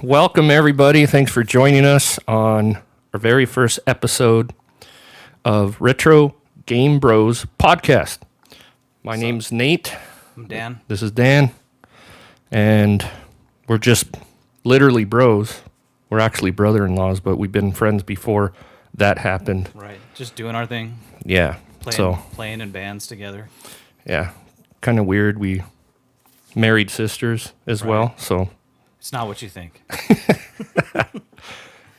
Welcome, everybody. Thanks for joining us on our very first episode of Retro Game Bros podcast. My name's Nate. I'm Dan. This is Dan. And we're just literally bros. We're actually brother-in-laws, but we've been friends before that happened. Right. Just doing our thing. Yeah. Playing in bands together. Yeah. Kind of weird. We married sisters as well, so... It's not what you think.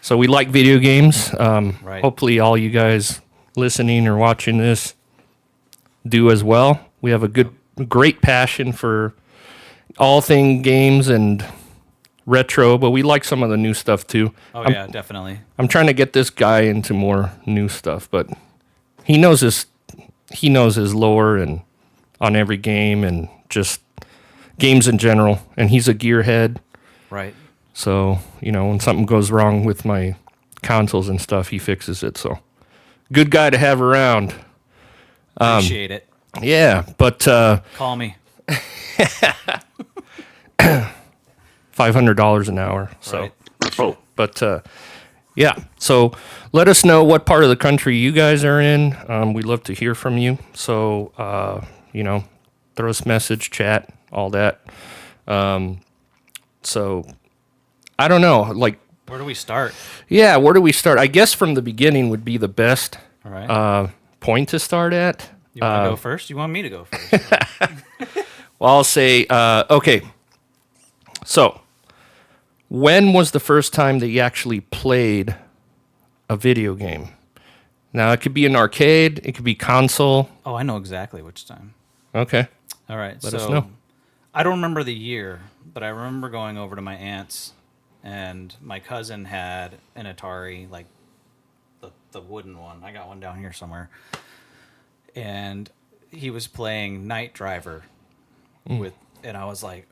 So we like video games. Right. Hopefully all you guys listening or watching this do as well. We have a great passion for all thing games and retro, but we like some of the new stuff too. Yeah, definitely. I'm trying to get this guy into more new stuff, but he knows his lore and on every game and just games in general. And he's a gearhead. Right. So, when something goes wrong with my consoles and stuff, he fixes it. So, good guy to have around. Appreciate it. Yeah, but... Call me. $500 an hour. So, Right. But, yeah. So, let us know what part of the country you guys are in. We'd love to hear from you. So, throw us a message, chat, all that. So, I don't know, Where do we start? Yeah, where do we start? I guess from the beginning would be the best All right. point to start at. You want to go first? You want me to go first? Well, I'll say, okay. So, when was the first time that you actually played a video game? Now, it could be an arcade, it could be console. Oh, I know exactly which time. Okay. All right. Let us know. I don't remember the year, but I remember going over to my aunt's, and my cousin had an Atari, like the wooden one. I got one down here somewhere. And he was playing Night Driver and I was like,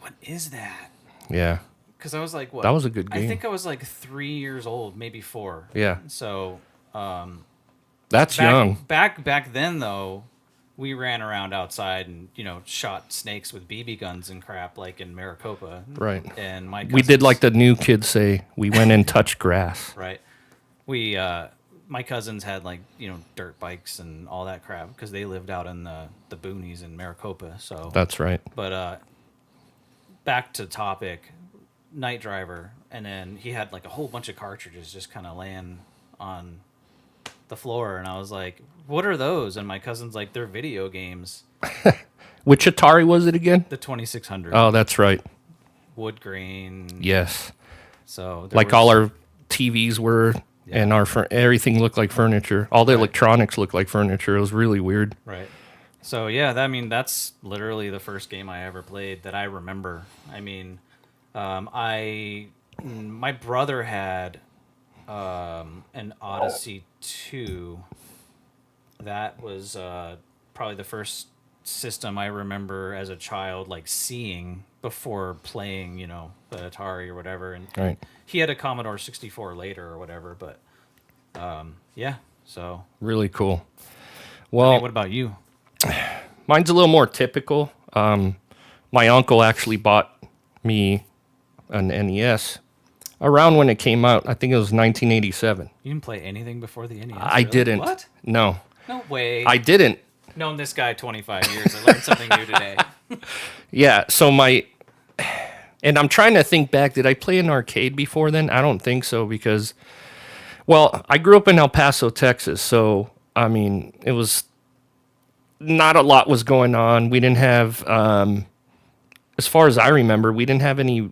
what is that? Yeah. Because I was like, what? That was a good game. I think I was like 3 years old, maybe 4. Yeah. So, That's young. Back then, though, we ran around outside and, shot snakes with BB guns and crap, like in Maricopa. Right. And We did like the new kids say, we went and touched grass. Right. My cousins had dirt bikes and all that crap because they lived out in the boonies in Maricopa. So That's right. But back to topic, Night Driver, and then he had like a whole bunch of cartridges just kind of laying on the floor, and I was like, what are those? And my cousin's like, they're video games. Which Atari was it again? The 2600. Oh, that's right. Wood grain. Yes. So all our TVs were, and everything looked like furniture. All the electronics looked like furniture. It was really weird. Right. So yeah, that's literally the first game I ever played that I remember. I mean, my brother had an Odyssey 2. That was probably the first system I remember as a child, like seeing before playing, the Atari or whatever. And Right. he had a Commodore 64 later or whatever. But yeah, so Really cool. Well, what about you? mine's a little more typical. My uncle actually bought me an NES around when it came out. I think it was 1987. You didn't play anything before the NES? I really? didn't. What? No. No way. I didn't. Known this guy 25 years. I learned something new today. Yeah, so and I'm trying to think back, did I play an arcade before then? I don't think so because, well, I grew up in El Paso, Texas, so, I mean, it was, not a lot was going on. We didn't have, as far as I remember, we didn't have any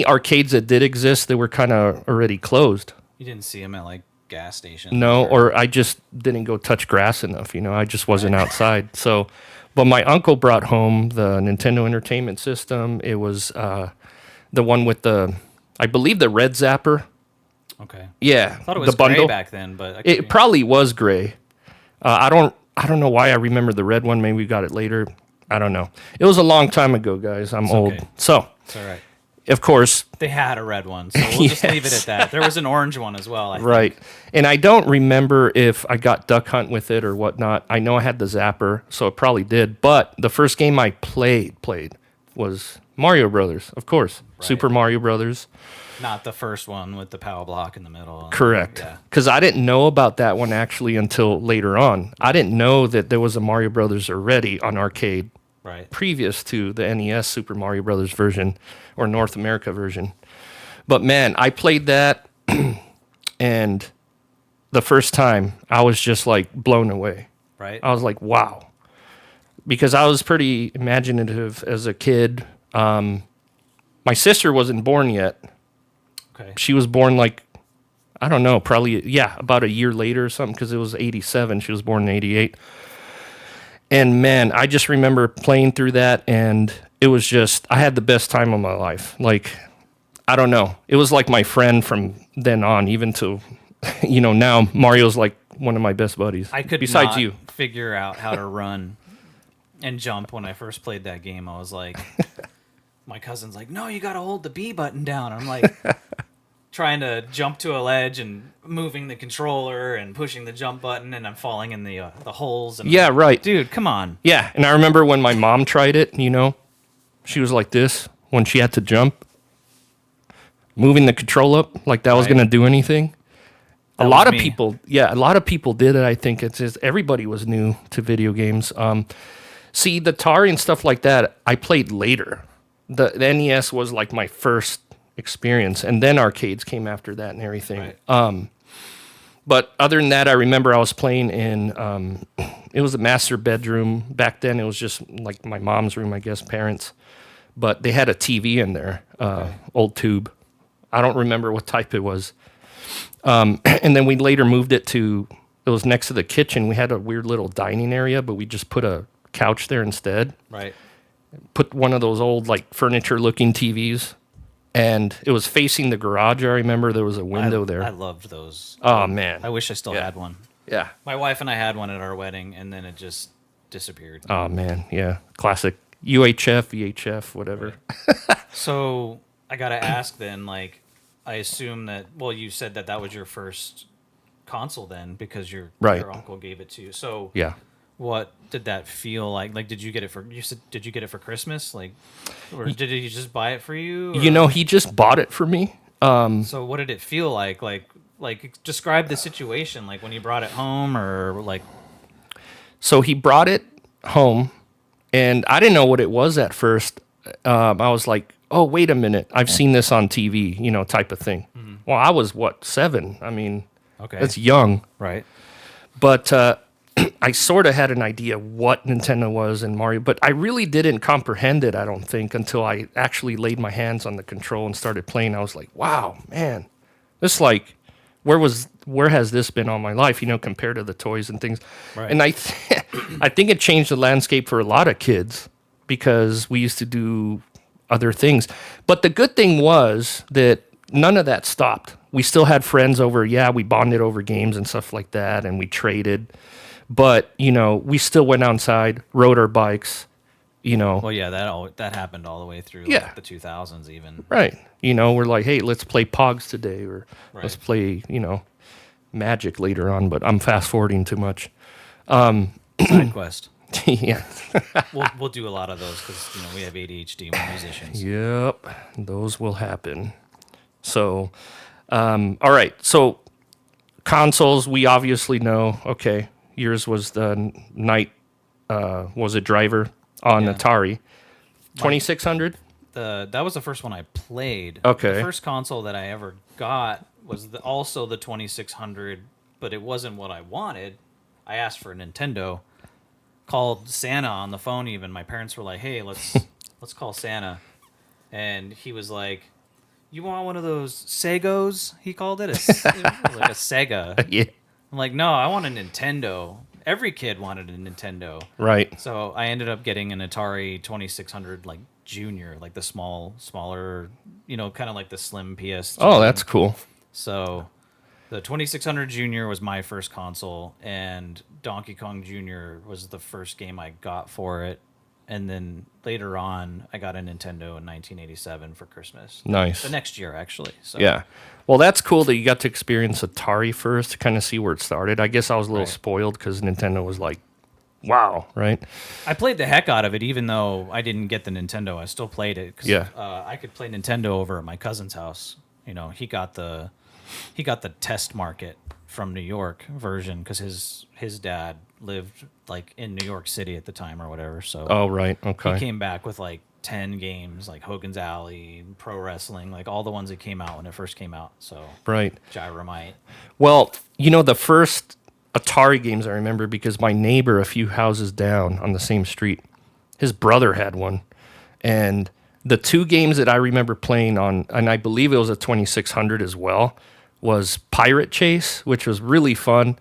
arcades that did exist, they were kind of already closed. You didn't see him at like gas stations? No, or I just didn't go touch grass enough, I just wasn't outside. So, but my uncle brought home the Nintendo Entertainment System. It was the one with I believe the red zapper. Okay. Yeah. I thought it was the bundle. gray back then, but It probably was gray. I don't know why I remember the red one. Maybe we got it later. I don't know. It was a long time ago, guys. I'm old. Okay. So, it's all right. of course. They had a red one, so we'll just leave it at that. There was an orange one as well, I think. Right. And I don't remember if I got Duck Hunt with it or whatnot. I know I had the Zapper, so it probably did. But the first game I played was Mario Brothers, of course. Right. Super Mario Brothers. Not the first one with the power block in the middle. Correct. Yeah. Because I didn't know about that one actually until later on. I didn't know that there was a Mario Brothers already on arcade Right. previous to the NES Super Mario Brothers version or North America version. But man, I played that and the first time I was just like blown away. Right. I was like, wow. Because I was pretty imaginative as a kid. My sister wasn't born yet. Okay. She was born like, I don't know, probably, yeah, about a year later or something, because it was 87. She was born in 88. And man, I just remember playing through that, and it was just, I had the best time of my life. Like, I don't know. It was like my friend from then on, even to, now Mario's like one of my best buddies. I could besides not you. figure out how to run and jump when I first played that game. I was like, my cousin's like, no, you got to hold the B button down. I'm like, trying to jump to a ledge and moving the controller and pushing the jump button, and I'm falling in the holes. And Yeah, right. Dude, come on. Yeah, and I remember when my mom tried it, she was like this when she had to jump, moving the control up like that was Right. going to do anything. That a lot was of me. people did it. I think it's just everybody was new to video games. See, the Atari and stuff like that, I played later. The NES was like my first experience, and then arcades came after that and everything. Right. But other than that, I remember I was playing in, it was a master bedroom. Back then, it was just like my mom's room, I guess, parents. But they had a TV in there, old tube. I don't remember what type it was. And then we later moved it was next to the kitchen. We had a weird little dining area, but we just put a couch there instead. Right. Put one of those old, like, furniture-looking TVs. And it was facing the garage. I remember there was a window there. I loved those. Oh, man. I wish I still Yeah. had one. Yeah. My wife and I had one at our wedding, and then it just disappeared. Oh, man. Yeah. Classic UHF, VHF, whatever. So I got to ask then, like, I assume that, well, you said that was your first console then because your uncle gave it to you. So Yeah. what did that feel like? Like, did you get it for Christmas? Like, or did he just buy it for you? Or- He just bought it for me. So what did it feel like? Like describe the situation, like when you brought it home, or like. So he brought it home, and I didn't know what it was at first. I was like, oh, wait a minute. I've seen this on TV, type of thing. Mm-hmm. Well, I was, 7? I mean, Okay. that's young. Right. But I sort of had an idea what Nintendo was and Mario, but I really didn't comprehend it, I don't think, until I actually laid my hands on the control and started playing. I was like, wow, man, this where has this been all my life, compared to the toys and things. Right. And I think it changed the landscape for a lot of kids because we used to do other things. But the good thing was that none of that stopped. We still had friends over. Yeah, we bonded over games and stuff like that, and we traded. But, we still went outside, rode our bikes, Well, yeah, that happened all the way through like, the 2000s even. Right. We're like, hey, let's play Pogs today, or let's Right. play, Magic later on, but I'm fast forwarding too much. Side quest. Yeah. We'll do a lot of those because we have ADHD. We're musicians. Yep. Those will happen. So, all right. So, consoles, we obviously know. Okay. Yours was the Night, was a driver on Yeah. Atari. 2600? That was the first one I played. Okay. The first console that I ever got was also the 2600, but it wasn't what I wanted. I asked for a Nintendo. Called Santa on the phone. Even my parents were like, "Hey, let's call Santa," and he was like, "You want one of those Segos?" He called it, it was like a Sega. Yeah. I'm like, "No, I want a Nintendo." Every kid wanted a Nintendo. Right. So I ended up getting an Atari 2600 like Junior, like the smaller, kind of like the slim PS. Oh, that's cool. So the 2600 Junior was my first console, and Donkey Kong Jr. was the first game I got for it. And then later on, I got a Nintendo in 1987 for Christmas. Nice. The next year, actually. So. Yeah. Well, that's cool that you got to experience Atari first to kind of see where it started. I guess I was a little Right. spoiled because Nintendo was like wow, right? I played the heck out of it, even though I didn't get the Nintendo. I still played it because Yeah. I could play Nintendo over at my cousin's house. You know, he got the test market from New York version because his dad lived like in New York City at the time or whatever. So Oh, right. he Okay. came back with like 10 games, like Hogan's Alley, Pro Wrestling, like all the ones that came out when it first came out. So Right. Gyromite. Well, the first Atari games I remember because my neighbor a few houses down on the same street, his brother had one. And the two games that I remember playing on, and I believe it was a 2600 as well, was Pirate Chase, which was really fun.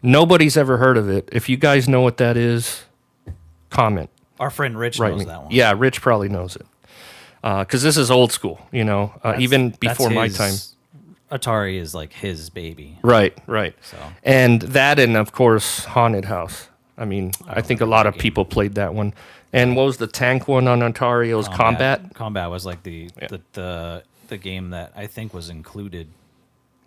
Nobody's ever heard of it. If you guys know what that is, comment. Our friend Rich Right knows me. that one. Yeah, Rich probably knows it. Because this is old school, even before my time. Atari is like his baby. Right. So And that, and of course, Haunted House. I mean, I think a lot of game. people played that one. And what was the tank one on Atari? It was Combat. Combat was like the game that I think was included.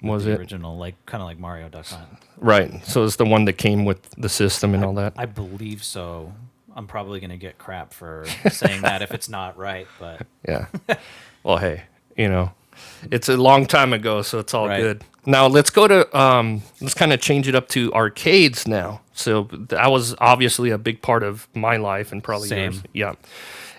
Was the it? original, like kind of like Mario Duck Hunt? Right. So it's the one that came with the system and all that. I believe so. I'm probably gonna get crap for saying that if it's not right, but Yeah. Well, hey, it's a long time ago, so it's all Right. good. Now let's go to let's kind of change it up to arcades now. So that was obviously a big part of my life and probably Same. yours. Yeah.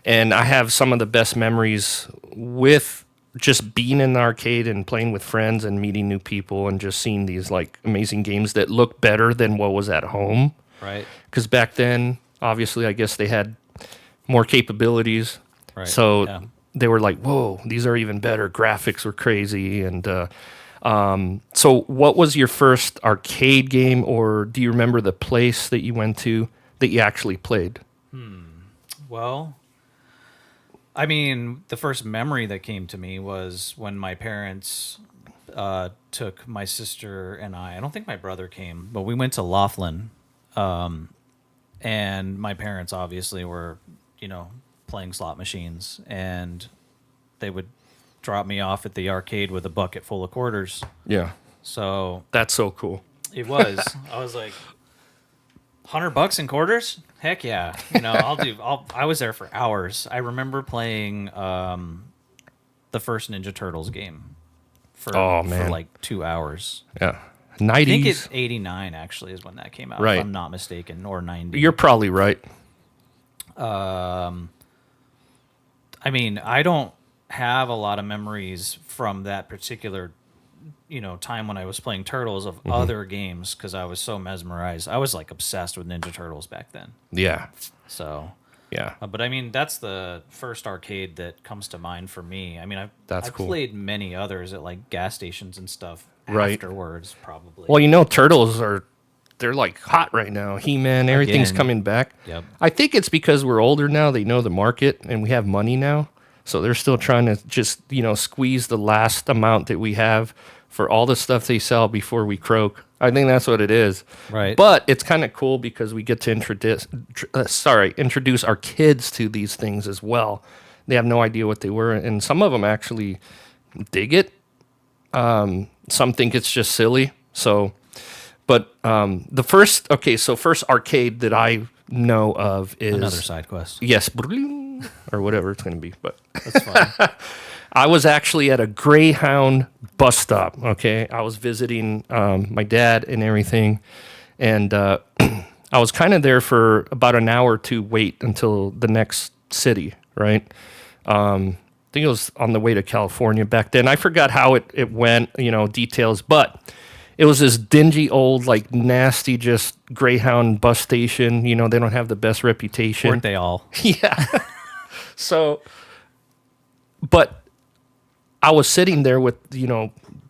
And I have some of the best memories with just being in the arcade and playing with friends and meeting new people and just seeing these like amazing games that look better than what was at home. right, Because back then, obviously, I guess they had more capabilities. right. So yeah. they were like, whoa, these are even better. Graphics were crazy. And so what was your first arcade game, or do you remember the place that you went to that you actually played? Well, I mean, the first memory that came to me was when my parents took my sister and I don't think my brother came, but we went to Laughlin. And my parents obviously were, playing slot machines. And they would drop me off at the arcade with a bucket full of quarters. Yeah. So That's so cool. it was. I was like, $100 in quarters? Heck yeah! I was there for hours. I remember playing the first Ninja Turtles game for Oh, man. for like 2 hours. Yeah. I think 90s. it's 89 actually is when that came out. Right. If I'm not mistaken, or 90. You're probably right. I mean, I don't have a lot of memories from that particular time when I was playing Turtles of other games because I was so mesmerized. I was like obsessed with Ninja Turtles back then. Yeah. So, Yeah. but I mean, that's the first arcade that comes to mind for me. I mean, That's I've cool. played many others at like gas stations and stuff Right. afterwards, probably. Well, Turtles they're like hot right now. He-Man, everything's Again. coming back. Yep. I think it's because we're older now. They know the market and we have money now. So they're still trying to just, squeeze the last amount that we have for all the stuff they sell before we croak. I think that's what it is. Right. But it's kind of cool because we get to introduce our kids to these things as well. They have no idea what they were. And some of them actually dig it. Some think it's just silly. So, but first arcade that I know of is Another side quest. yes, or whatever it's going to be. But That's fun. I was actually at a Greyhound bus stop. Okay, I was visiting my dad and everything, and I was kind of there for about an hour to wait until the next city. Right. I think it was on the way to California back then. I forgot how it went, details, but it was this dingy old, like nasty, just Greyhound bus station. They don't have the best reputation. Weren't they all? Yeah. So, but I was sitting there with,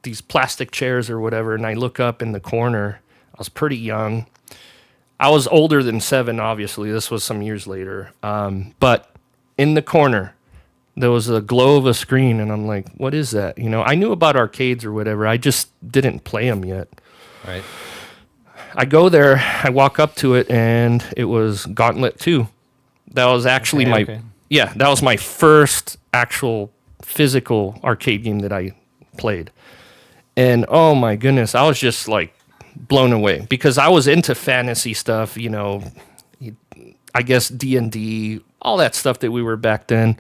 these plastic chairs or whatever, and I look up in the corner. I was pretty young. I was older than 7, obviously. This was some years later. But in the corner, there was a glow of a screen, and I'm like, what is that? I knew about arcades or whatever. I just didn't play them yet. Right. I go there, I walk up to it, and it was Gauntlet 2. That was actually that was my first actual physical arcade game that I played. And oh my goodness, I was just like blown away because I was into fantasy stuff, I guess D&D, all that stuff that we were back then.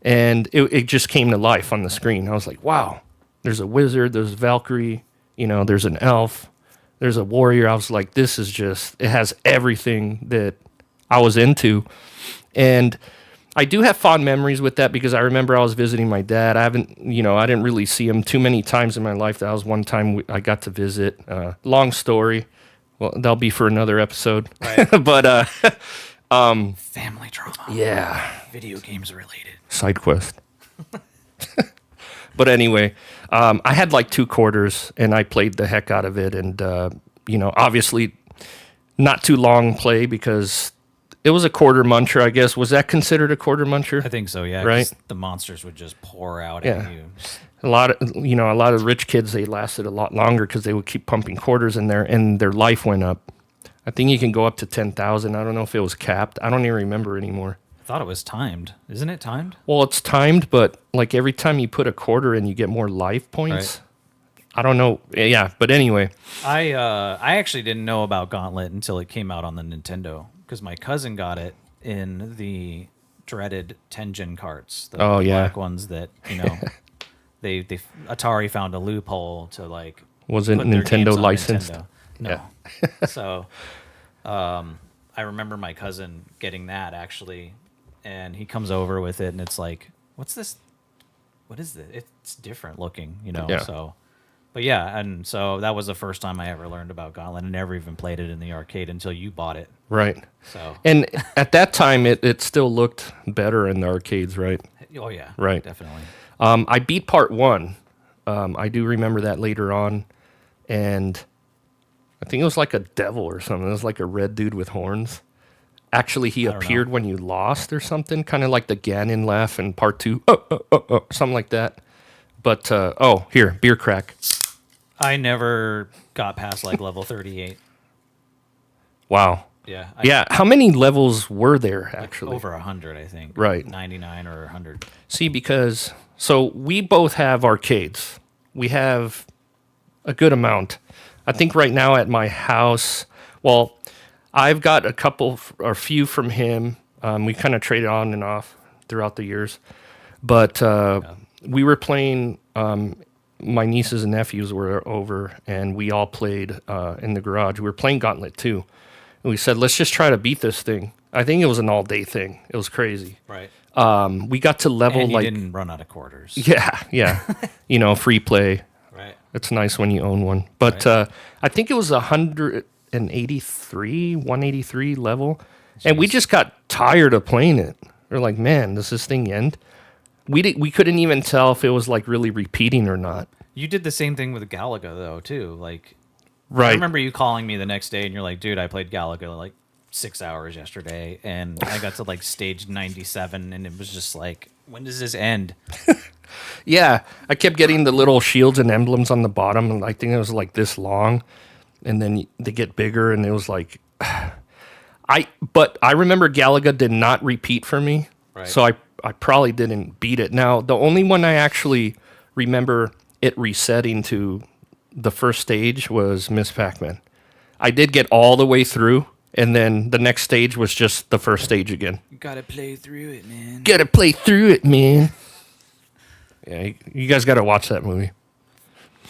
And it just came to life on the screen. I was like, wow, there's a wizard, there's Valkyrie, there's an elf, there's a warrior. I was like, this is just, it has everything that I was into. And I do have fond memories with that because I remember I was visiting my dad. I didn't really see him too many times in my life. That was one time I got to visit. Long story. Well, that'll be for another episode. Right. But, family drama. yeah. Video games related. Side quest. But anyway, I had like 2 quarters and I played the heck out of it. And, obviously not too long play because it was a quarter muncher, I guess. Was that considered a quarter muncher? I think so, yeah. Right? 'Cause the monsters would just pour out Yeah. at you. A lot of rich kids, they lasted a lot longer because they would keep pumping quarters in there and their life went up. I think you can go up to 10,000. I don't know if it was capped. I don't even remember anymore. I thought it was timed. Isn't it timed? Well, it's timed, but like every time you put a quarter in, you get more life points. Right. I don't know. Yeah, but anyway. I actually didn't know about Gauntlet until it came out on the Nintendo because my cousin got it in the dreaded Tengen carts. The black ones that, they Atari found a loophole to like was it put their Nintendo games on licensed? Nintendo. No. Yeah. So I remember my cousin getting that actually, and he comes over with it and it's like, what's this? What is this? It's different looking, Yeah. So but yeah, and so that was the first time I ever learned about Gauntlet. I never even played it in the arcade until you bought it. Right. So And at that time, it still looked better in the arcades, right? oh yeah, Right. definitely. I beat part 1. I do remember that later on. And I think it was like a devil or something. It was like a red dude with horns. Actually, he don't appeared know. when you lost or something, kind of like the Ganon laugh in part 2. Something like that. But, here, beer crack. I never got past like level 38. Wow. Yeah. Yeah, how many levels were there, actually? Over 100, I think. Right. 99 or 100. See, because, so we both have arcades. We have a good amount. I think right now at my house, well, I've got a couple or few from him. We kind of traded on and off throughout the years. But we were playing, my nieces and nephews were over, and we all played in the garage. We were playing Gauntlet 2. And we said, let's just try to beat this thing. I think it was an all-day thing. It was crazy. Right. We got to level And you like... didn't run out of quarters. Yeah. Free play. Right. It's nice when you own one. But Right. I think it was 183 level. And we just got tired of playing it. We're like, man, does this thing end? We couldn't even tell if it was like really repeating or not. You did the same thing with Galaga though too. Like, Right. I remember you calling me the next day and you're like, dude, I played Galaga like 6 hours yesterday, and I got to like stage 97, and it was just like, when does this end? Yeah, I kept getting the little shields and emblems on the bottom, and I think it was like this long, and then they get bigger, and it was like, But I remember Galaga did not repeat for me, Right. so I probably didn't beat it. Now, the only one I actually remember it resetting to the first stage was Miss Pac-Man. I did get all the way through, and then the next stage was just the first stage again. You gotta play through it, man. Gotta play through it, man. Yeah, you guys gotta watch that movie.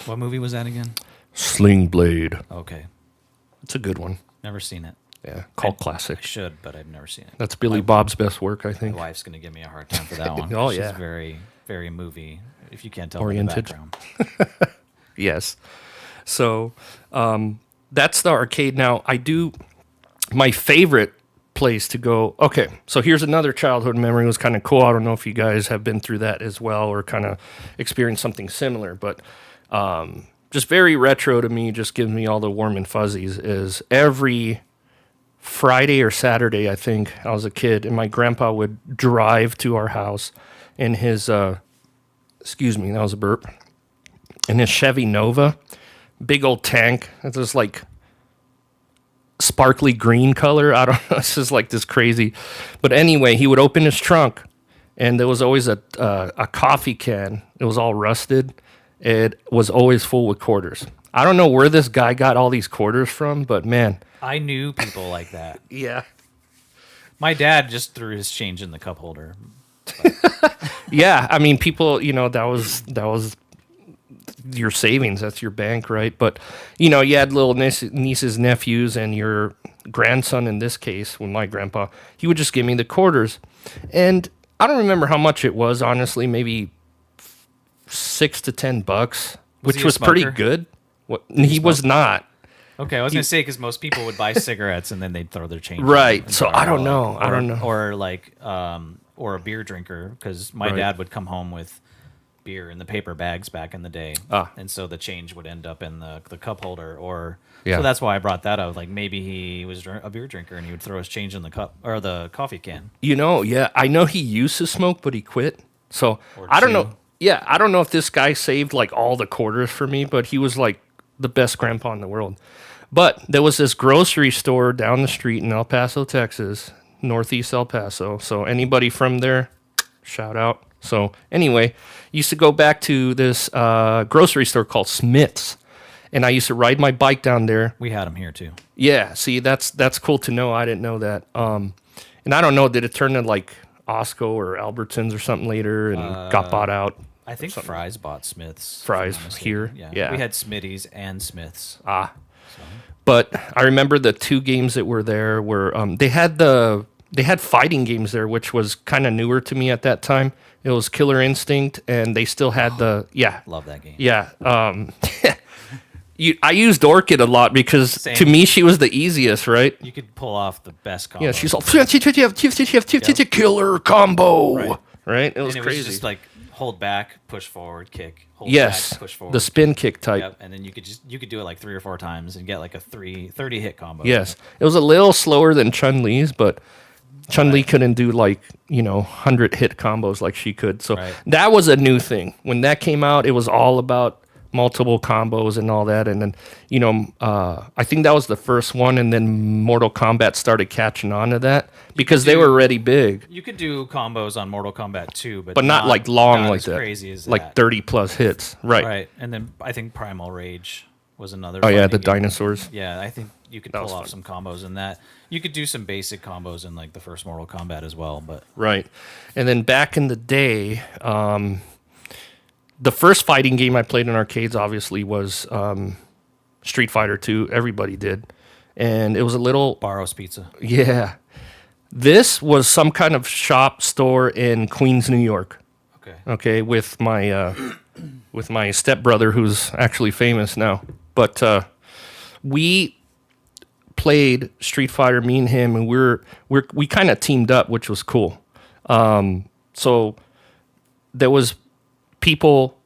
What movie was that again? Sling Blade. Okay, It's a good one. never seen it. Yeah, cult I classic. should, but I've never seen it. That's Billy Bob's best work, I My think. wife's gonna give me a hard time for that one. Oh, She's yeah. very, very movie. If you can't tell Oriented. by the background. Yes. So that's the arcade. Now, my favorite place to go. Okay, so here's another childhood memory. It was kind of cool. I don't know if you guys have been through that as well or kind of experienced something similar, but just very retro to me, just gives me all the warm and fuzzies, is every Friday or Saturday, I think, I was a kid, and my grandpa would drive to our house in his, excuse me, that was a burp, in his Chevy Nova, big old tank. It's just like sparkly green color. I don't know. It's just like this crazy. But anyway, he would open his trunk, and there was always a coffee can. It was all rusted. It was always full with quarters. I don't know where this guy got all these quarters from, but man. I knew people like that. Yeah. My dad just threw his change in the cup holder. Yeah, I mean, people, that was your savings. That's your bank, right? But you had little nieces, nephews, and your grandson. In this case, with my grandpa, he would just give me the quarters, and I don't remember how much it was. Honestly, maybe $6 to $10, which he a was pretty smoker? good. What he was not. Okay, I was gonna say because most people would buy cigarettes and then they'd throw their change. Right. In So jar, I don't or know. like- I or- don't know. Or like, or a beer drinker because my Right. dad would come home with beer in the paper bags back in the day, Ah. and so the change would end up in the cup holder. Or Yeah. so that's why I brought that up. Like maybe he was a beer drinker and he would throw his change in the cup or the coffee can. Yeah, I know he used to smoke, but he quit. So Or I don't chew. know. Yeah, I don't know if this guy saved like all the quarters for me, but he was like the best grandpa in the world. But there was this grocery store down the street in El Paso, Texas, northeast El Paso. So anybody from there, shout out. So anyway, used to go back to this grocery store called Smith's, and I used to ride my bike down there. We had him here too. Yeah, see, that's cool to know. I didn't know that. And I don't know, did it turn to like Osco or Albertsons or something later and got bought out? I think Fry's bought Smith's. Fry's if I'm not here? mistaken. Yeah. We had Smitty's and Smith's. But I remember the two games that were there were they had fighting games there, which was kind of newer to me at that time. It was Killer Instinct, and they still had Love that game. yeah. I used Orchid a lot because Same. to me she was the easiest, right? You could pull off the best combo. Yeah, she's all killer combo, Right. right? It was and it crazy. was just like hold back, push forward, kick. Hold Yes, back, push forward. the spin kick type. Yep, and then you could do it like 3 or 4 times and get like a 30 hit combo. Yes, it was a little slower than Chun Li's, but Chun Li couldn't do like 100 hit combos like she could. So Right. that was a new thing when that came out. It was all about multiple combos and all that, and then I think that was the first one, and then Mortal Kombat started catching on to that because they were already big, You could do combos on Mortal Kombat 2, but not like long not like as that, crazy as like that. 30 plus hits, right? Right, and then I think Primal Rage was another. Oh yeah, fighting the game. dinosaurs. Yeah, I think you could That was pull off fun. some combos in that. You could do some basic combos in like the first Mortal Kombat as well, but Right. And then back in the day, the first fighting game I played in arcades obviously was Street Fighter 2. Everybody did. And it was a little, Barrow's Pizza. yeah. This was some kind of shop store in Queens, New York. Okay, with my stepbrother who's actually famous now. But we played Street Fighter, me and him, and we kind of teamed up, which was cool. So there was people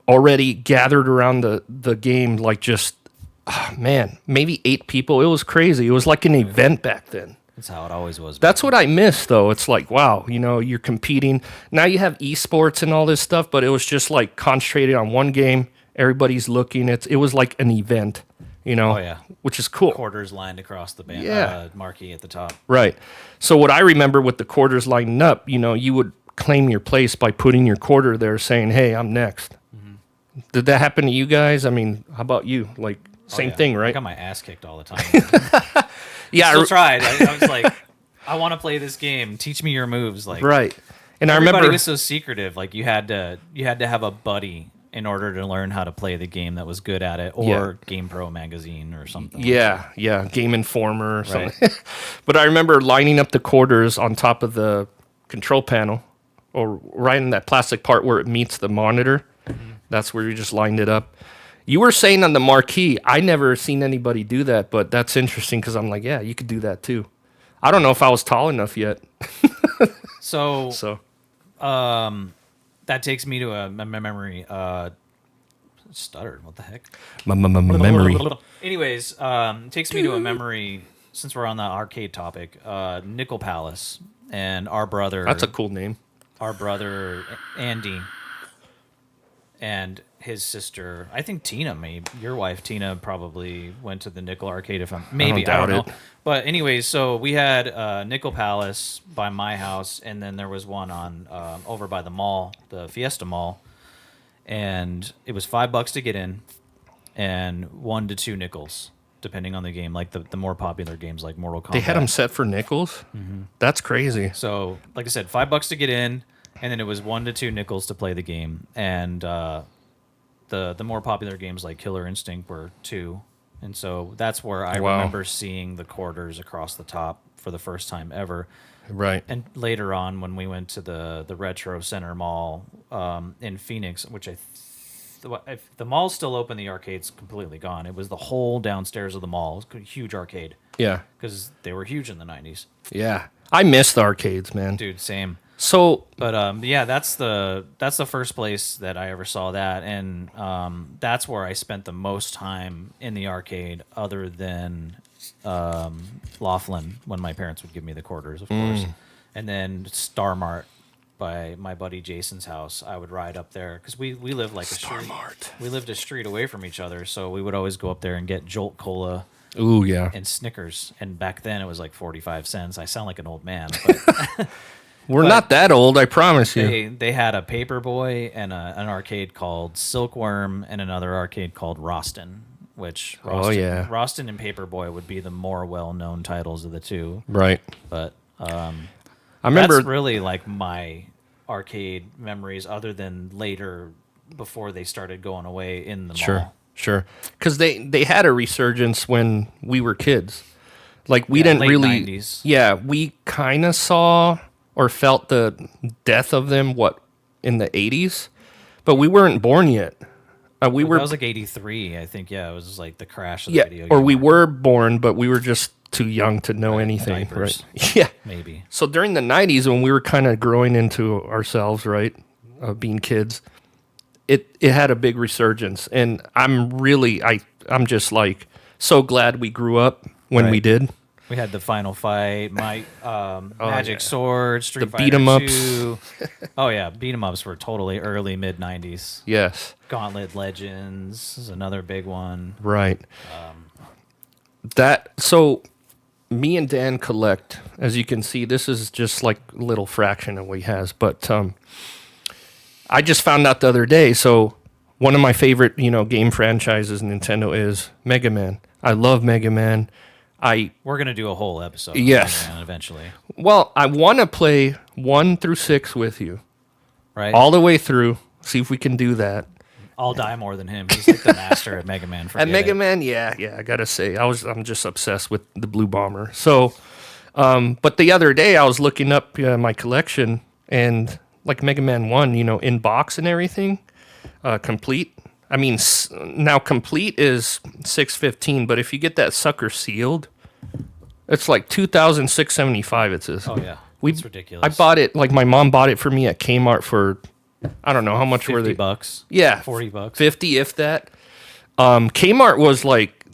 already gathered around the game, like just maybe 8 people. It was crazy. It was like an event back then. That's how it always was. That's what I miss, though. It's like, wow, you're competing. Now you have esports and all this stuff, but it was just like concentrated on one game. Everybody's looking. It was like an event, Oh, yeah. which is cool. Quarters lined across the band, Yeah. marquee at the top. Right. So what I remember with the quarters lining up, you would claim your place by putting your quarter there saying, hey, I'm next. Mm-hmm. Did that happen to you guys? I mean, how about you? Like, same Oh, yeah. thing, I right? got my ass kicked all the time. Yeah. Still tried. I was like, I want to play this game. Teach me your moves. Like, Right. And I everybody remember. was so secretive. Like you had to have a buddy in order to learn how to play the game that was good at it, or Yeah. Game Pro magazine or something. Yeah, Game Informer or Right. something. But I remember lining up the quarters on top of the control panel, or right in that plastic part where it meets the monitor. Mm-hmm. That's where you just lined it up. You were saying on the marquee, I never seen anybody do that, but that's interesting because I'm like, yeah, you could do that too. I don't know if I was tall enough yet. So So that takes me to a memory. Stuttered. What the heck? memory. Anyways, it takes me to a memory. Since we're on the arcade topic, Nickel Palace and our brother. That's a cool name. Our brother Andy and his sister. I think Tina, maybe your wife Tina, probably went to the Nickel Arcade. If I'm maybe I don't doubt know. it. But anyways, so we had Nickel Palace by my house, and then there was one on over by the mall, the Fiesta Mall, and it was $5 to get in, and 1 to 2 nickels. depending on the game. Like the more popular games, like Mortal Kombat. They had them set for nickels. That's crazy. So, like I said, $5 to get in, and then it was 1 to 2 nickels to play the game. And the more popular games like Killer Instinct were 2. And so that's where I remember seeing the quarters across the top for the first time ever. Right. And later on, when we went to the Retro Center Mall in Phoenix, which if the mall's still open, the arcade's completely gone. It was the whole downstairs of the mall. It was a huge arcade. Yeah. Because they were huge in the 90s. Yeah. I miss the arcades, man. Dude, same. So, but yeah, that's the first place that I ever saw that, and that's where I spent the most time in the arcade, other than Laughlin, when my parents would give me the quarters, of course, and then Star Mart by my buddy Jason's house. I would ride up there because we lived like we lived a street away from each other, so we would always go up there and get Jolt Cola. Ooh, yeah. And Snickers, and back then it was like 45 cents. I sound like an old man, but We're not that old, I promise you. They had a Paperboy and an arcade called Silkworm and another arcade called Roston, which Roston and Paperboy would be the more well-known titles of the two. Right. But I remember that's really like my arcade memories, other than later before they started going away in the mall. Sure. Because they had a resurgence when we were kids. Like, we didn't late really... 90s. Yeah, we kind of saw or felt the death of them, in the 80s? But we weren't born yet. That was like 83, I think. Yeah, it was like the crash of the video game. Or we were born, but we were just too young to know anything. Diapers. Right? Yeah. Maybe. So during the 90s, when we were kind of growing into ourselves, right, being kids, it had a big resurgence. And I'm just like so glad we grew up when we did. We had the Final Fight, Magic Sword, Street Fighter beat 'em ups. 2. Oh yeah, beat 'em ups were totally early mid 90s. Yes. Gauntlet Legends is another big one. Right. So me and Dan collect, as you can see, this is just like a little fraction of what he has, but I just found out the other day, so one of my favorite, game franchises Nintendo is Mega Man. I love Mega Man. We're going to do a whole episode on Yes. Mega Man eventually. Well, I want to play 1 through 6 with you. Right? All the way through. See if we can do that. I'll die more than him. He's like the master at Mega Man. At Mega Man, yeah, I gotta say, I'm just obsessed with the Blue Bomber. So, but the other day I was looking up my collection, and like Mega Man 1, in box and everything, complete. I mean, now complete is $615, but if you get that sucker sealed, it's like $2,675. It says. Oh yeah, it's ridiculous. I bought it, like my mom bought it for me at Kmart for, I don't know how much were they. $50. Yeah, $40. 50, if that. Kmart was like,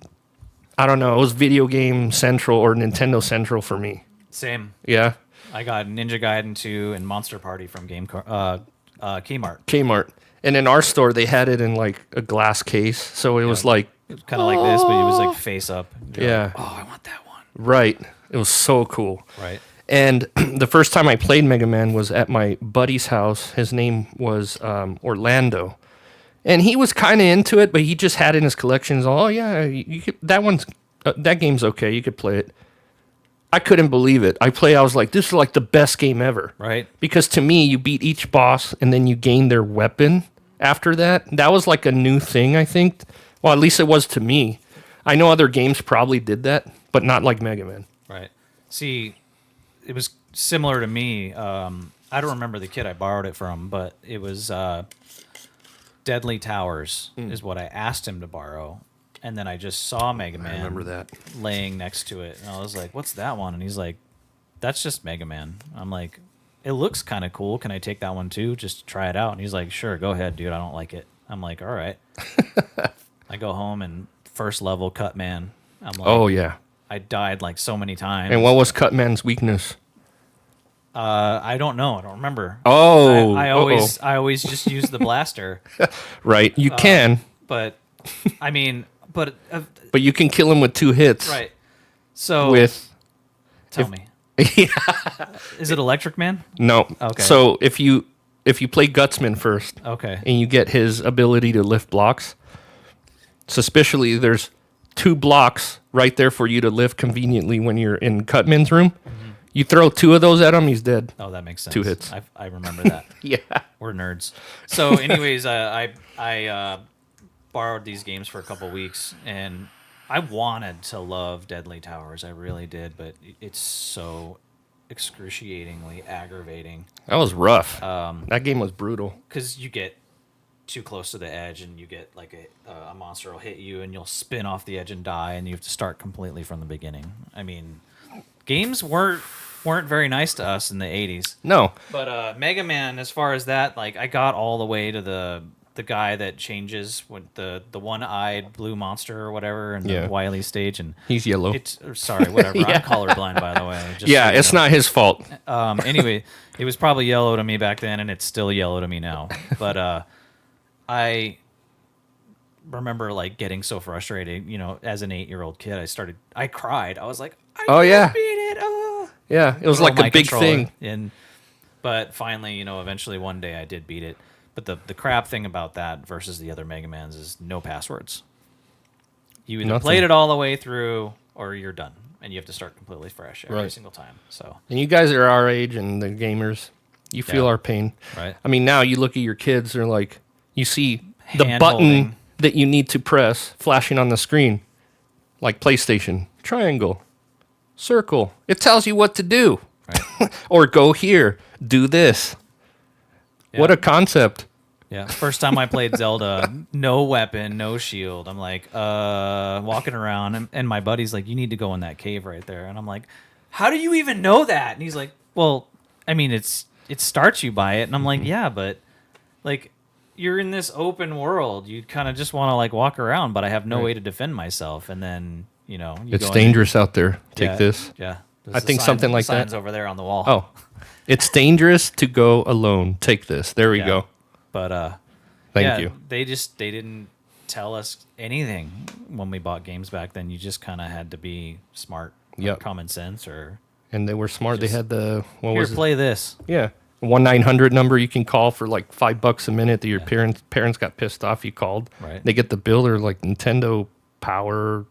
I don't know, it was Video Game Central or Nintendo Central for me. Same. Yeah. I got Ninja Gaiden 2 and Monster Party from Kmart. Kmart. And in our store, they had it in like a glass case. So it was like... It was kind of like this, but it was like face up. Yeah. Like, oh, I want that one. Right. It was so cool. Right. And the first time I played Mega Man was at my buddy's house. His name was Orlando. And he was kind of into it, but he just had it in his collections. Oh, yeah, that game's okay. You could play it. I couldn't believe it. I was like, this is like the best game ever. Right. Because to me, you beat each boss and then you gain their weapon after that. That was like a new thing, I think. Well, at least it was to me. I know other games probably did that, but not like Mega Man. Right. See, it was similar to me. I don't remember the kid I borrowed it from, but it was Deadly Towers is what I asked him to borrow. And then I just saw Mega Man. I remember that. Laying next to it. And I was like, what's that one? And he's like, that's just Mega Man. I'm like, it looks kind of cool. Can I take that one too? Just to try it out. And he's like, sure, go ahead, dude. I don't like it. I'm like, all right. I go home and first level Cut Man. I'm like, oh, yeah. I died like so many times. And what was Cut Man's weakness? I don't know. I don't remember. Oh. I always just use the blaster. Right. You can. But, I mean... But you can kill him with 2 hits. Right. So tell me. Yeah. Is it Electric Man? No. Okay. So if you play Gutsman first, okay, and you get his ability to lift blocks, suspiciously there's 2 blocks right there for you to lift conveniently when you're in Cutman's room. You throw 2 of those at him, he's dead. Oh, that makes sense. 2 hits. I remember that. Yeah. We're nerds. So, anyways, I borrowed these games for a couple weeks, and I wanted to love Deadly Towers. I really did, but it's so excruciatingly aggravating. That was rough. That game was brutal. Because you get too close to the edge, and you get like a monster will hit you, and you'll spin off the edge and die, and you have to start completely from the beginning. I mean, games weren't very nice to us in the 80s. No. But Mega Man, as far as that, like I got all the way to the guy that changes with the one-eyed blue monster or whatever in the Wily stage, and he's yellow. Sorry, whatever. I'm colorblind, by the way. Just yeah, so it's not his fault. Anyway, it was probably yellow to me back then, and it's still yellow to me now. But I remember like getting so frustrated. You know, as an 8-year-old kid, I cried. I was like, I can't beat it. Oh. Yeah, it was like a big thing. But finally, eventually one day I did beat it. But the crap thing about that versus the other Mega Mans is no passwords. You either played it all the way through or you're done. And you have to start completely fresh every single time. So, and you guys are our age and the gamers. You feel our pain. Right. I mean, now you look at your kids, they're like, you see the button that you need to press flashing on the screen. Like PlayStation. Triangle. Circle. It tells you what to do. Right. Or go here. Do this. Yeah. What a concept. Yeah. First time I played Zelda, no weapon, no shield. I'm like, walking around, and my buddy's like, you need to go in that cave right there. And I'm like, how do you even know that? And he's like, well, I mean, it starts you by it. And I'm like, yeah, but like, you're in this open world. You kind of just want to like walk around, but I have no way to defend myself. And then, it's dangerous out there. Take this. Yeah. I think something like that. Signs over there on the wall. Oh, it's dangerous to go alone. Take this. There we go. But thank you. They didn't tell us anything when we bought games back then. You just kind of had to be smart, common sense, and they were smart. They had the play this. Yeah, 1-900 number you can call for like $5 a minute. That your parents got pissed off. You called. Right. They get the bill or like Nintendo Power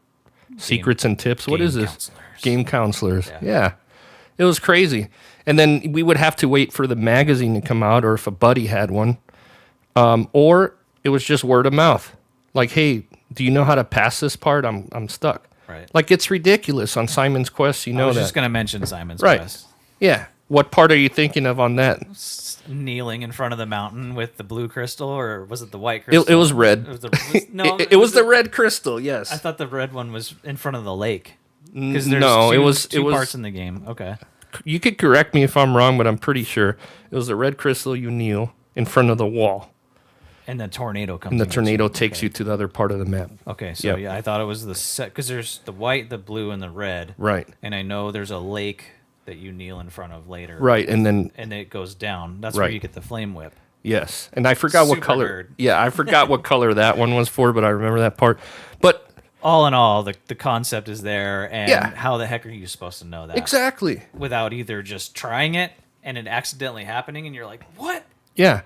Secrets and Tips. What is this? Game counselors. Yeah. It was crazy. And then we would have to wait for the magazine to come out, or if a buddy had one. Or it was just word of mouth. Like, hey, do you know how to pass this part? I'm stuck. Right. Like, it's ridiculous on Simon's Quest. I was just going to mention Simon's Quest. Yeah. What part are you thinking of on that? Kneeling in front of the mountain with the blue crystal, or was it the white crystal? It was red. It was the red crystal, yes. I thought the red one was in front of the lake. Because it was two parts in the game. Okay. You could correct me if I'm wrong, but I'm pretty sure it was the red crystal. You kneel in front of the wall, and the tornado comes. And the tornado takes you to the other part of the map. Okay, so I thought it was the set because there's the white, the blue, and the red. Right. And I know there's a lake that you kneel in front of later. Right, and it goes down. That's where you get the flame whip. Yes, and I forgot what color. Nerd. Yeah, I forgot what color that one was for, but I remember that part. But all in all, the concept is there, and how the heck are you supposed to know that? Exactly. Without either just trying it and it accidentally happening, and you're like, what? Yeah.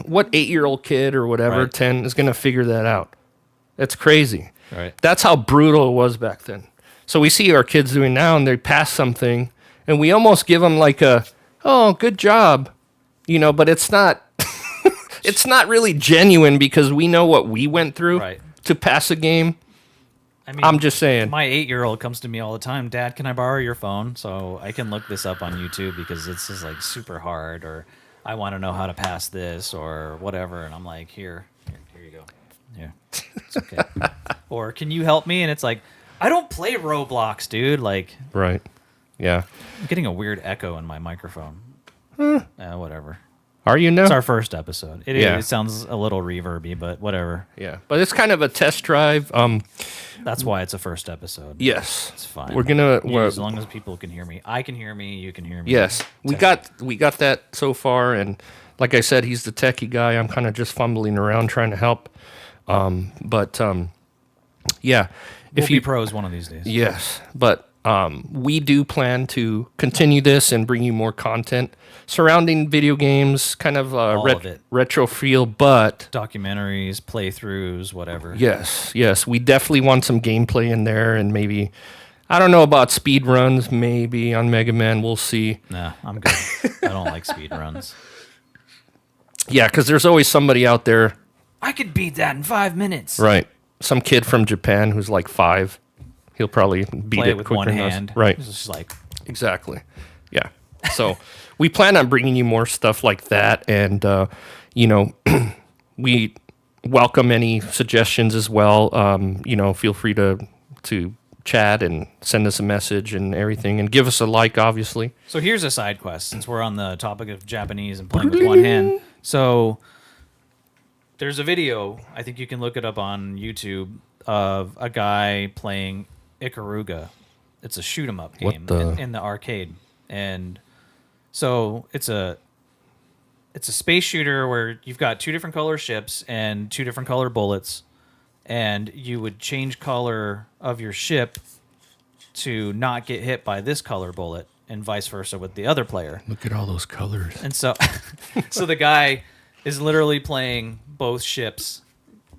What 8-year-old kid or whatever, 10, is going to figure that out? That's crazy. Right. That's how brutal it was back then. So we see our kids doing now, and they pass something, and we almost give them like good job, but it's not, it's not really genuine because we know what we went through to pass a game. I mean, I'm just saying. My 8-year-old comes to me all the time, Dad, can I borrow your phone so I can look this up on YouTube because this is like super hard, or I want to know how to pass this or whatever. And I'm like, here you go. Yeah, it's okay. Or can you help me? And it's like, I don't play Roblox, dude. Like, right. Yeah. I'm getting a weird echo in my microphone. Whatever. Are you now? It's our first episode. It sounds a little reverby, but whatever. Yeah, but it's kind of a test drive. That's why it's a first episode. Yes, it's fine. We're gonna as long as people can hear me. I can hear me. You can hear me. Yes, we got that so far, and like I said, he's the techie guy. I'm kind of just fumbling around trying to help. Yeah. We'll be pros one of these days. Yes, but We do plan to continue this and bring you more content surrounding video games, kind of All of it. retro feel, but Documentaries, playthroughs, whatever. yes, we definitely want some gameplay in there, and maybe, I don't know about speed runs, maybe on Mega Man, we'll see. Nah, I'm good. I don't like speed runs. Yeah, because there's always somebody out there, I could beat that in 5 minutes. right? Some kid from Japan who's like 5. He'll probably beat Play it with quicker one than us. hand. Right. It's just like, Exactly. Yeah. So we plan on bringing you more stuff like that. And, we welcome any suggestions as well. Feel free to chat and send us a message and everything, and give us a like, obviously. so here's a side quest since we're on the topic of Japanese and playing with one hand. So there's a video, I think you can look it up on YouTube, of a guy playing Ikaruga. It's a shoot 'em up game in the arcade. And so it's a space shooter where you've got 2 different color ships and 2 different color bullets, and you would change color of your ship to not get hit by this color bullet, and vice versa with the other player. Look at all those colors. And so so the guy is literally playing both ships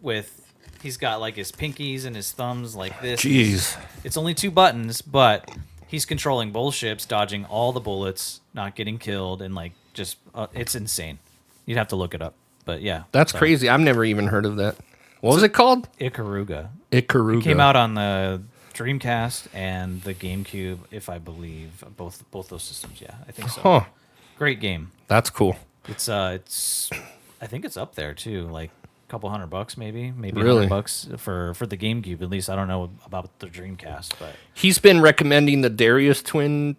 with, he's got like his pinkies and his thumbs like this. Jeez. It's only 2 buttons, but he's controlling both ships, dodging all the bullets, not getting killed, and like just it's insane. You'd have to look it up, but yeah, That's crazy. I've never even heard of that. What was it called? Ikaruga. Ikaruga. It came out on the Dreamcast and the GameCube, if I believe, both those systems. Yeah, I think so. Huh. Great game. That's cool. It's I think it's up there too, like a couple $100 maybe Really? $100 for the GameCube. At least I don't know about the Dreamcast, but He's been recommending the Darius Twin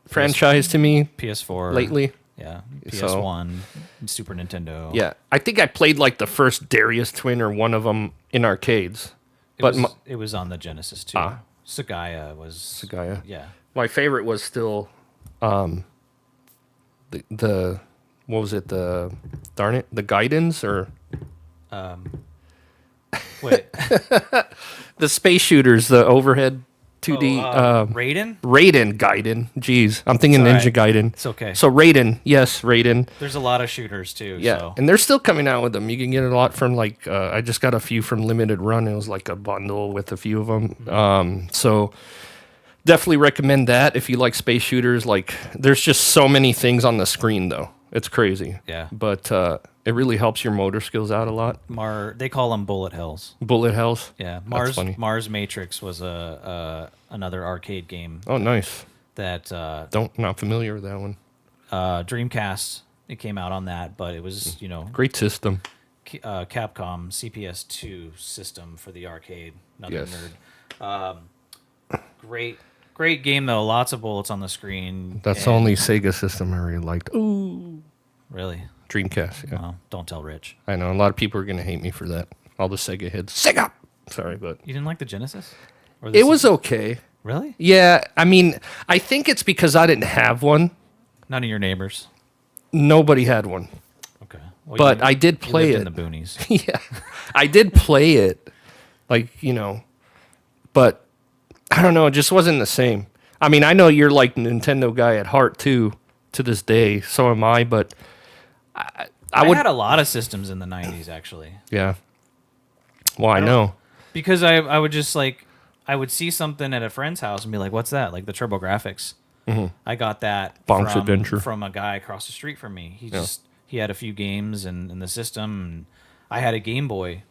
franchise to me PS4 lately. Yeah, So- PS1, Super Nintendo. Yeah, I think I played like the first Darius Twin or one of them in arcades. It was on the Genesis too. Sagaya was Sagaya. Yeah, My favorite was still the what was it, the Gaidens, or wait, the space shooters, the overhead 2D Raiden. Raiden Gaiden. Jeez, I'm thinking It's Ninja all right. Gaiden. It's okay. So Raiden, yes, Raiden. There's a lot of shooters too. Yeah, So. and they're still coming out with them. You can get a lot from like I just got a few from Limited Run. It was like a bundle with a few of them. So definitely recommend that if you like space shooters. Like, there's just so many things on the screen though. It's crazy. Yeah. But it really helps your motor skills out a lot. They call them bullet hells. Bullet hells. Yeah, That's funny. Mars Matrix was another arcade game Oh, nice. that Not familiar with that one. Dreamcast. It came out on that, but it was Great system. Capcom CPS2 system for the arcade. Another Yes. nerd. Great game though. Lots of bullets on the screen. That's the and- only Sega system I really liked. Ooh, Really. Dreamcast. Yeah, Well, don't tell Rich. I know a lot of people are gonna hate me for that. All the Sega heads. Sega. Sorry, but You didn't like the Genesis? Or the it was okay. Really? Yeah, I mean, I think it's because I didn't have one. None of your neighbors. Nobody had one. Okay. Well, But I did you play lived it. in the boonies. Yeah, I did play it, like, but I don't know, it just wasn't the same. I mean, I know you're like a Nintendo guy at heart too, to this day. So am I, but I would, had a lot of systems in the 90s actually. yeah. Well, I know. Because I would just like, I would see something at a friend's house and be like, what's that? Like the TurboGrafx. I got that Bonk's Adventure. from a guy across the street from me. He had a few games in the system, and I had a Game Boy,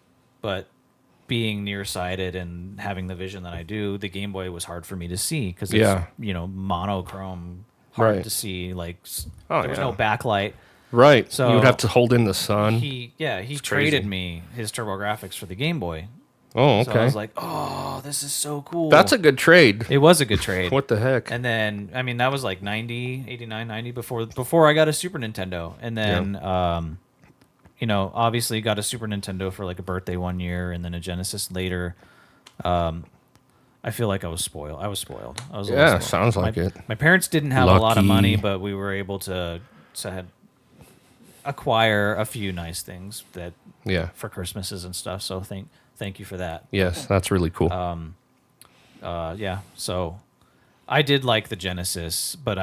but being nearsighted and having the vision that I do, the Game Boy was hard for me to see because it's Yeah. monochrome, hard Right. to see. Like Oh, there was yeah. no backlight. Right. So- you would have to hold in the sun. He crazy. traded me his TurboGrafx for the Game Boy. Oh, So okay. I was like, oh, this is so cool. That's a good trade. It was a good trade. What the heck? And then, I mean, that was like 89, 90 before I got a Super Nintendo. And then, obviously got a Super Nintendo for like a birthday one year and then a Genesis later. I feel like I was spoiled. I was a little Yeah, spoiled. sounds like it. My parents didn't have a lot of Lucky. money, but we were able to acquire a few nice things that Yeah. for Christmases and stuff. So thank you for that. Yes, that's really cool. Yeah. So I did like the Genesis, but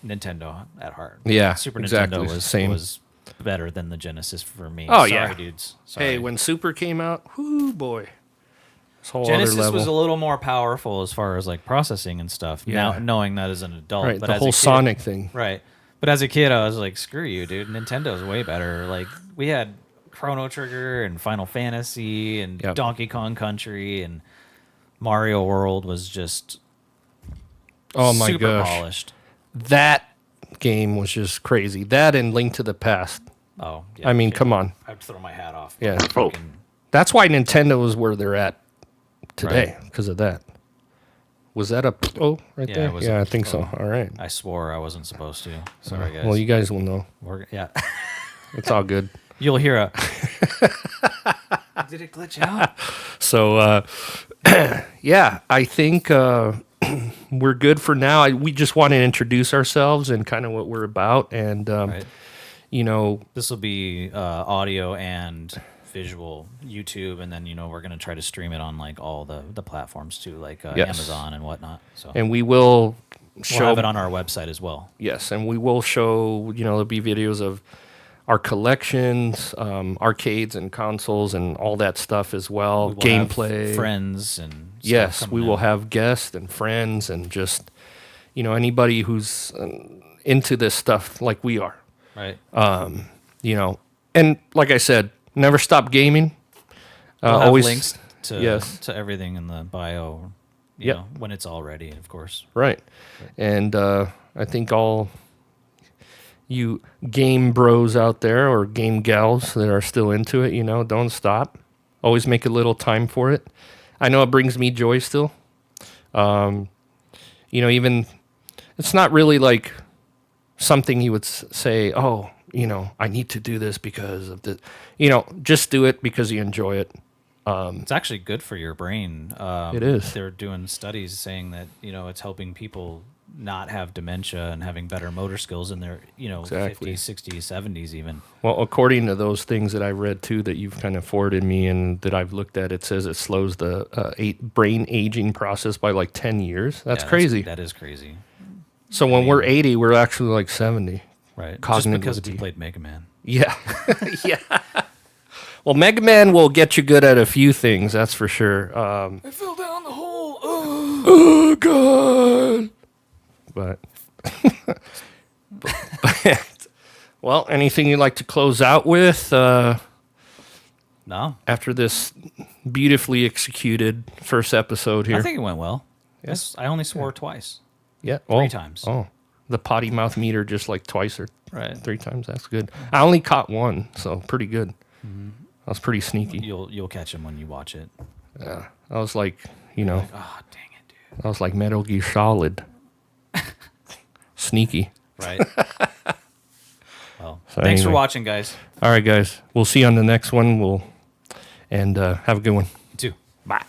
Nintendo at heart. Yeah, Super exactly. Nintendo Same. was better than the Genesis for me. Oh, Sorry, yeah. dudes. Sorry. Hey, when Super came out, whoo boy, it's a whole Genesis other level. was a little more powerful as far as like processing and stuff. Yeah. Now knowing that as an adult, Right, but the as whole a kid, Sonic thing. right? But as a kid, I was like, screw you, dude. Nintendo's way better. Like we had Chrono Trigger and Final Fantasy and Yep. Donkey Kong Country and Mario World was just Oh my super gosh, polished. that game was just crazy. That and Link to the Past. Oh, yeah. I mean, yeah. come on. I'd throw my hat off. Yeah. Fucking- That's why Nintendo is where they're at today because of that. Was that a right Yeah, there? it was Yeah, a I think so. All right. I swore I wasn't supposed to. Sorry, guys. Well, you guys will know. Yeah. It's all good. You'll hear a. Did it glitch out? So, yeah, I think we're good for now. We just want to introduce ourselves and kind of what we're about. And, Right. you know, This will be audio and visual YouTube, and then we're gonna try to stream it on like all the platforms too, like Yes. Amazon and whatnot. So and we will show. we'll have it on our website as well. Yes, and we will show, there'll be videos of our collections, arcades and consoles and all that stuff as well. We will Gameplay. have friends and stuff Yes, coming we will in. have guests and friends and just, anybody who's into this stuff like we are. Right. And like I said, never stop gaming. We'll have always links to yes. to everything in the bio. You Yep. know, when it's all ready, of course. Right. And I think all you game bros out there or game gals that are still into it, don't stop. Always make a little time for it. I know it brings me joy still. Even it's not really like something you would say, oh, I need to do this because of the, just do it because you enjoy it. It's actually good for your brain. It is. They're doing studies saying that it's helping people not have dementia and having better motor skills in their Exactly. 50s, 60s, 70s even. Well, according to those things that I read too, that you've kind of forwarded me and that I've looked at, it says it slows the brain aging process by like 10 years. That's Yeah, crazy. That is crazy. So when we're 80, we're actually like 70. Right. Cognitively. Just because we played Mega Man. Yeah. Yeah. Well, Mega Man will get you good at a few things, that's for sure. I fell down the hole. Oh, God. But, well, anything you'd like to close out with No. after this beautifully executed first episode here? I think it went well. Yes. I only swore twice. Yeah. Three times. Oh, the potty mouth meter just like twice or Right. 3 times. That's good. I only caught one, so pretty good. I was pretty sneaky. You'll catch him when you watch it. Yeah. I was like, Oh, dang it, dude. I was like Metal Gear Solid. Sneaky. Right. Well, So thanks for anyway. watching, guys. All right, guys. We'll see you on the next one. And have a good one. You too. Bye.